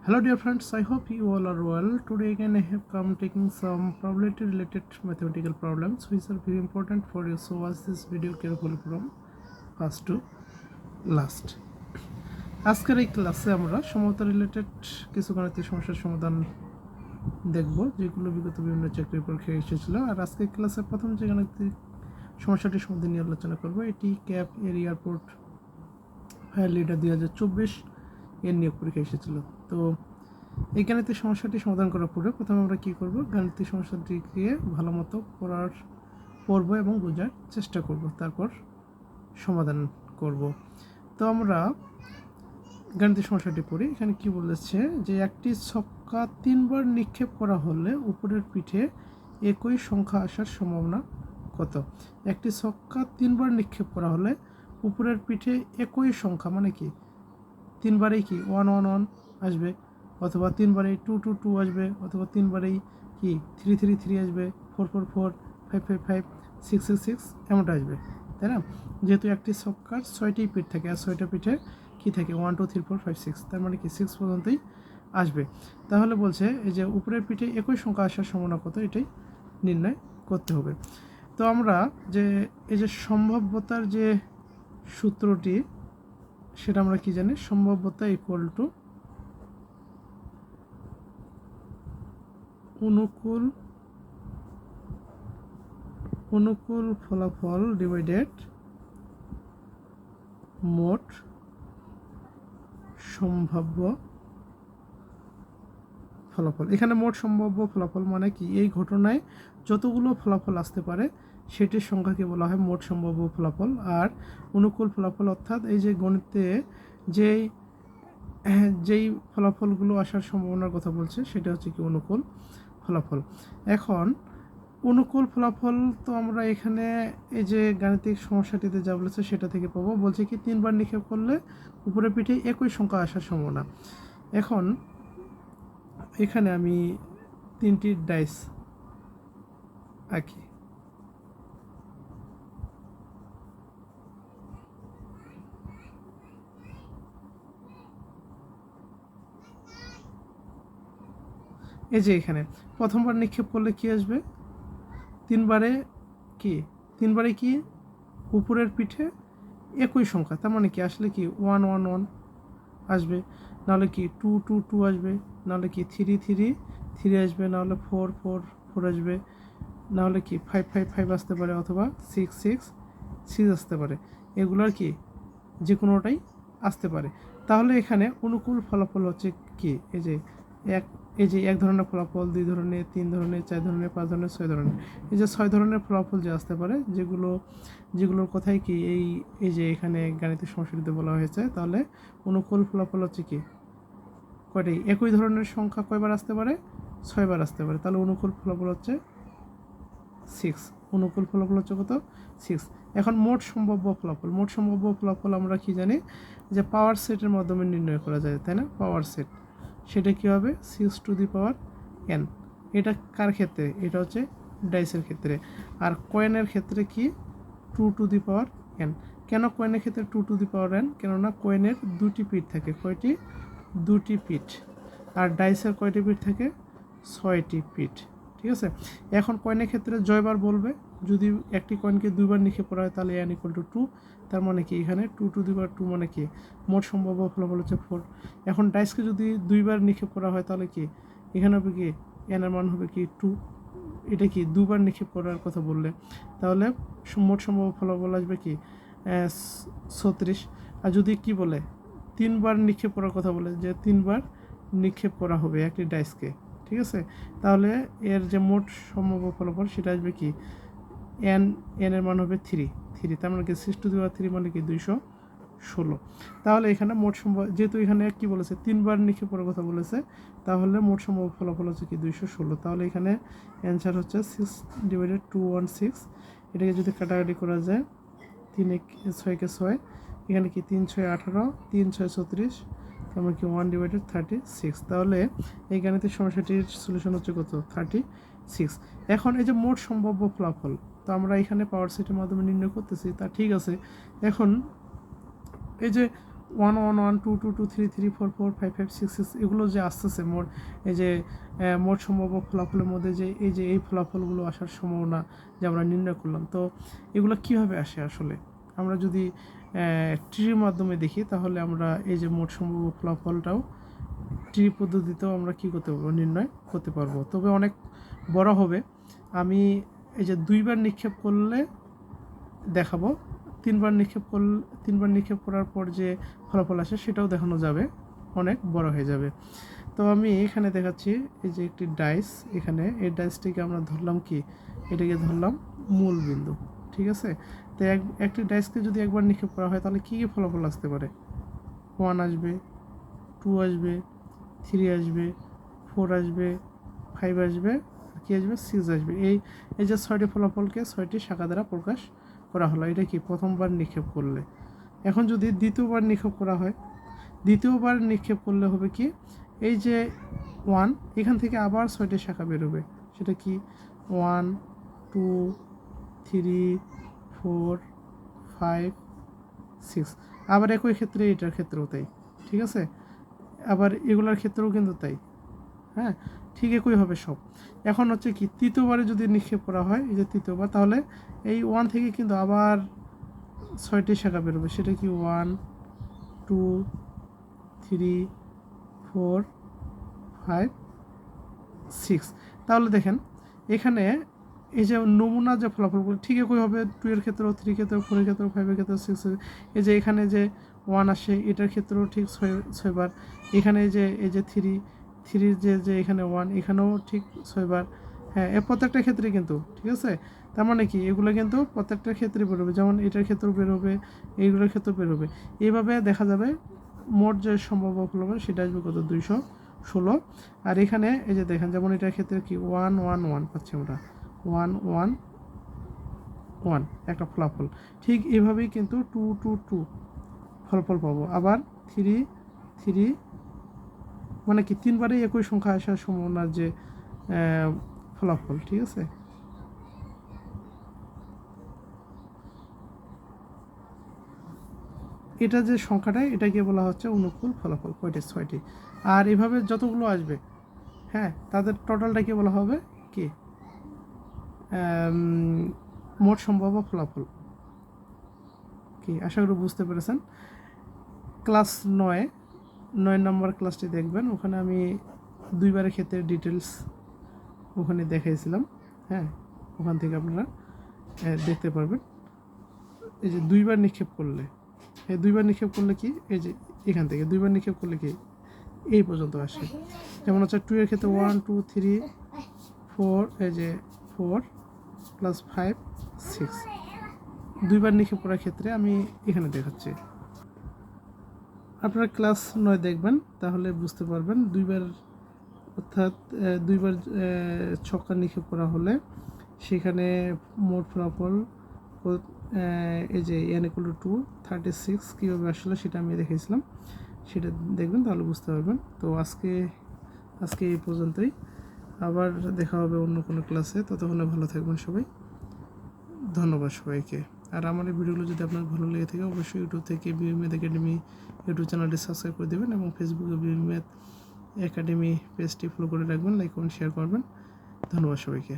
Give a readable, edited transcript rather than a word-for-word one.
Hello dear friends, I hope you all are well. Today again I have come taking some probability related mathematical problems which are very important for you. So watch this video carefully from first to last. আজকের এই ক্লাসে আমরা সমতা related কিছু গাণিতিক সমস্যার সমাধান দেখব যেগুলো বিগত বিভিন্ন চাকরির পরীক্ষায় এসেছিল। আর আজকের ক্লাসের প্রথম যে গাণিতিক সমস্যাটির সমাধান নিয়ে আলোচনা করব এটি ক্যাপ এর এয়ারপোর্ট ফায়ার লিডার 2024 এর নিয়োগ পরীক্ষা এসেছিল। তো এই গাণিতিক সমস্যাটি সমাধান করার পরে প্রথমে আমরা কী করব, গাণিতিক সমস্যাটিকে ভালো মতো পড়ব এবং বোঝার চেষ্টা করব, তারপর সমাধান করব। তো আমরা গাণিতিক সমস্যাটি পড়ি। এখানে কি বলেছে যে একটি ছক্কা 3 বার নিক্ষেপ করা হলে উপরের পিঠে একই সংখ্যা আসার সম্ভাবনা কত? একটি ছক্কা 3 বার নিক্ষেপ করা হলে উপরের পিঠে একই সংখ্যা মানে কি 3 বারেই কি 1 1 1 আসবে, অথবা 3 বারেই 2 2 2 আসবে, অথবা 3 বারেই কি 3 3 3 আসবে, 4 4 4 5 5 5 6 6 6 এমনটা আসবে, তাই না? যেহেতু একটি ছক্কার 6টি পিঠ থাকে আর 6টা পিঠে কি থাকে 1 2 3 4 5 6, তার মানে কি 6 পর্যন্তই আসবে। তাহলে বলছে এই যে উপরের পিঠে একই সংখ্যা আসার সম্ভাবনা কত, এটাই নির্ণয় করতে হবে। তো আমরা যে এই যে সম্ভাব্যতার যে সূত্রটি সেটা আমরা কি জানি, সম্ভাব্যতা ইকুয়াল টু অনুকূল ফলাফল ডিভাইডেড মোট সম্ভাব্য ফলাফল। এখানে মোট সম্ভাব্য ফলাফল মানে কি, এই ঘটনায় যতগুলো ফলাফল আসতে পারে সেটির সংখ্যাকে বলা হয় মোট সম্ভাব্য ফলাফল। আর অনুকূল ফলাফল অর্থাৎ এই যে গণিতে যেই ফলাফলগুলো আসার সম্ভাবনার কথা বলছে সেটা হচ্ছে কি অনুকূল ফলাফল। এখন অনুকূল ফলাফল তো আমরা এখানে এই যে গাণিতিক সমস্যাটিতে যা বলেছে সেটা থেকে পাবো। বলছে কি 3 বার নিক্ষেপ করলে উপরে পিঠে একই সংখ্যা আসার সম্ভাবনা। এখন এখানে আমি 3টি ডাইস আঁকি। এই যে এখানে প্রথমবার নিক্ষেপ করলে কি আসবে, 3 বারে কি উপরের পিঠে একই সংখ্যা, তার মানে কি আসলে কি 1 1 1 আসবে, নাহলে কি 2 2 2 আসবে, নাহলে কি 3 3 3 আসবে, নাহলে 4 4 4 আসবে, নাহলে কি 5 5 5 আসতে পারে, অথবা 6 6 6 আসতে পারে। এগুলোর কি যে কোনোটাই আসতে পারে। তাহলে এখানে অনুকূল ফলাফল হচ্ছে কি, এই যে এক ধরনের ফলাফল, 2 ধরনের, 3 ধরনের, 4 ধরনের, 5 ধরনের, 6 ধরনের, এই যে 6 ধরনের ফলাফল যে আসতে পারে, যেগুলোর কথাই কি এই যে এখানে গাণিতিক সমস্যাটিতে বলা হয়েছে। তাহলে অনুকূল ফলাফল হচ্ছে কি কয়টাই, একই ধরনের সংখ্যা কয়বার আসতে পারে, 6 বার আসতে পারে। তাহলে অনুকূল ফলাফল হচ্ছে 6। অনুকূল ফলাফল হচ্ছে কত, 6। এখন মোট সম্ভাব্য ফলাফল আমরা কি জানি যে পাওয়ার সেটের মাধ্যমে নির্ণয় করা যায়, তাই না? পাওয়ার সেট সেটা কি হবে 6 টু দি পাওয়ার n। এটা কার ক্ষেত্রে, এটা হচ্ছে ডাইসের ক্ষেত্রে। আর কয়েনের ক্ষেত্রে কি 2 টু দি পাওয়ার n। কেন কয়েনের ক্ষেত্রে 2 টু দি পাওয়ার n? কেননা কয়েনের 2টি পিঠ থাকে। কয়টি? 2টি পিঠ। আর ডাইসের কয়টি পিঠ থাকে? 6টি পিঠ। ঠিক আছে। এখন কয়েনের ক্ষেত্রে জয়বার বলবে, যদি একটি কয়েনকে 2 বার নিক্ষেপ করা হয় তাহলে n ইকুয়াল টু 2। তার মানে কি এখানে 2 টু দি পাওয়ার 2 মানে কি মোট সম্ভাব্য ফলাফল হচ্ছে 4। এখন ডাইসকে যদি 2 বার নিক্ষেপ করা হয় তাহলে কি এখানে হবে কি n এর মান হবে কি 2। এটা কি 2 বার নিক্ষেপ করার কথা বললে, তাহলে মোট সম্ভাব্য ফলাফল আসবে কি 36। আর যদি কি বলে 3 বার নিক্ষেপ করার কথা বলে, যে 3 বার নিক্ষেপ করা হবে একটি ডাইসকে, ঠিক আছে, তাহলে এর যে মোট সম্ভাব্য ফলাফল সেটা আসবে কি n এর মান হবে 3। তার মানে কি 6 টু দি পাওয়ার 3 মানে কি 216। তাহলে এখানে মোট সম্ভব, যেহেতু এখানে কি বলেছে 3 বার নিক্ষেপ করার কথা বলেছে, তাহলে মোট সম্ভাব্য ফলাফল হচ্ছে কি 216। তাহলে এখানে অ্যান্সার হচ্ছে 6 ডিভাইডেড 216। এটাকে যদি কাটাকাটি করা যায় 3 6 কে 6, এখানে কি 3 6 18, 3 6 36, তারপর কি 1 ডিভাইডেড 36। তাহলে এই গাণিতিক সমস্যাটির সলিউশন হচ্ছে কত, 36। এখন এই যে মোট সম্ভাব্য ফলাফল, তো আমরা এখানে পাওয়ার সেটের মাধ্যমে নির্ণয় করতেছি, তা ঠিক আছে। এখন এই যে 1 1 1 2 2 2 3 3 4 4 5 5 6 6 এগুলো যে আসতেছে মোট, এই যে মোট সম্ভাব্য ফলাফলের মধ্যে যে এই ফলাফলগুলো আসার সম্ভাবনা যে আমরা নির্ণয় করলাম, তো এগুলো কীভাবে আসে আসলে আমরা যদি ট্রির মাধ্যমে দেখি তাহলে আমরা এই যে মোট সম্ভাব্য ফলাফলটাও ট্রি পদ্ধতিতেও আমরা কী করতে পারবো, নির্ণয় করতে পারবো, তবে অনেক বড় হবে। আমি এই যে 2বার নিক্ষেপ করলে দেখাবো, 3বার নিক্ষেপ করার পর যে ফলাফল আসে সেটাও দেখানো যাবে, অনেক বড় হয়ে যাবে। তো আমি এখানে দেখাচ্ছি এই যে একটি ডাইস, এখানে এই ডাইসটিকে আমরা ধরলাম কি, এটাকে ধরলাম মূল বিন্দু, ঠিক আছে। তো একটি ডাইসকে যদি একবার নিক্ষেপ করা হয় তাহলে কী কী ফলাফল আসতে পারে, 1 আসবে, 2 আসবে, 3 আসবে, 4 আসবে, 5 আসবে, কী আসবে, 6 আসবে। এই যে 6টি ফলাফলকে 6টি শাখা দ্বারা প্রকাশ করা হলো, এটা কি প্রথমবার নিক্ষেপ করলে। এখন যদি দ্বিতীয়বার নিক্ষেপ করা হয়, দ্বিতীয়বার নিক্ষেপ করলে হবে কি, এই যে 1 এখান থেকে আবার 6টি শাখা বেরোবে, সেটা কি 1 2 3 4 5 6, আবার একই ক্ষেত্রে এটার ক্ষেত্রেও তাই, ঠিক আছে, আবার এগুলার ক্ষেত্রেও কিন্তু তাই, হ্যাঁ, ঠিক একই হবে সব। এখন হচ্ছে কি, তৃতীয়বারে যদি নিক্ষেপ করা হয়, এই যে তৃতীয়বার, তাহলে এই 1 থেকে কিন্তু আবার 6টি শাখা বেরোবে, সেটা কি 1 2 3 4 5 6। তাহলে দেখেন এখানে এই যে নমুনা যে ফলাফলগুলো ঠিক একই হবে, 2 এর ক্ষেত্রেও, 3 ক্ষেত্রেও, 4 এর ক্ষেত্রেও, 5 এর ক্ষেত্রেও, 6 এই যে এখানে যে 1 আসে এটার ক্ষেত্রেও ঠিক 6বার, এখানে এই যে 3 যে এখানে 1 এখানেও ঠিক 6বার, হ্যাঁ, এর প্রত্যেকটা ক্ষেত্রে কিন্তু, ঠিক আছে। তার মানে কি, এগুলো কিন্তু প্রত্যেকটা ক্ষেত্রে বেরোবে, যেমন এটার ক্ষেত্রেও বেরোবে, এইগুলোর ক্ষেত্রেও বেরোবে। এইভাবে দেখা যাবে মোট যে সম্ভাব্য ফলাফল সেটা আসবে কত, 216। আর এখানে এই যে দেখেন, যেমন এটার ক্ষেত্রে কি 1 1 1 পাচ্ছি আমরা, 1 1 1 একটা ফলাফল, ঠিক এভাবেই কিন্তু 2 2 2 ফলাফল পাবো, আবার 3 3, মানে কি 3বারই একই সংখ্যা আসার সম্ভাবনার যে ফলাফল, ঠিক আছে। এটা যে সংখ্যাটা এটাকে বলা হচ্ছে অনুকূল ফলাফল, কয়টি, 6টি। আর এভাবে যতগুলো আসবে, হ্যাঁ, তাদের টোটালটাকে বলা হবে কি, মোট সম্ভাব্য ফলাফল। কি আশা করি বুঝতে পেরেছেন। ক্লাস 9 নম্বর ক্লাসটি দেখবেন, ওখানে আমি 2বারের ক্ষেত্রে ডিটেলস ওখানে দেখাইছিলাম, হ্যাঁ, ওখান থেকে আপনারা দেখতে পারবেন। এই যে 2বার নিক্ষেপ করলে, এই 2বার নিক্ষেপ করলে কি, এই যে এখান থেকে 2বার নিক্ষেপ করলে কি এই পর্যন্ত আসে, যেমন হচ্ছে 2 এর ক্ষেত্রে 1 2 3 4, এই যে 4 + 5 6, 2বার নিক্ষেপ করার ক্ষেত্রে আমি এখানে দেখাচ্ছি। আপনারা ক্লাস 9 দেখবেন, তাহলে বুঝতে পারবেন। 2বার অর্থাৎ 2বার ছক্কা নিক্ষেপ করা হলে সেখানে মোট ফলাফল এই যে n = 2 36 কীভাবে আসলে সেটা আমি দেখেছিলাম, সেটা দেখবেন, তাহলে বুঝতে পারবেন। তো আজকে এই পর্যন্তই, আবার দেখা হবে অন্য কোনো ক্লাসে, ততক্ষণে ভালো থাকবেন সবাই, ধন্যবাদ সবাইকে। আর আমার এই ভিডিওগুলো যদি আপনার ভালো লেগে থাকে অবশ্যই ইউটিউব থেকে বিএম ম্যাথ একাডেমি ইউটিউব চ্যানেলটি সাবস্ক্রাইব করে দেবেন, এবং ফেসবুকে বিএম ম্যাথ একাডেমি পেজটি ফলো করে রাখবেন, লাইক কমেন্ট শেয়ার করবেন। ধন্যবাদ সবাইকে।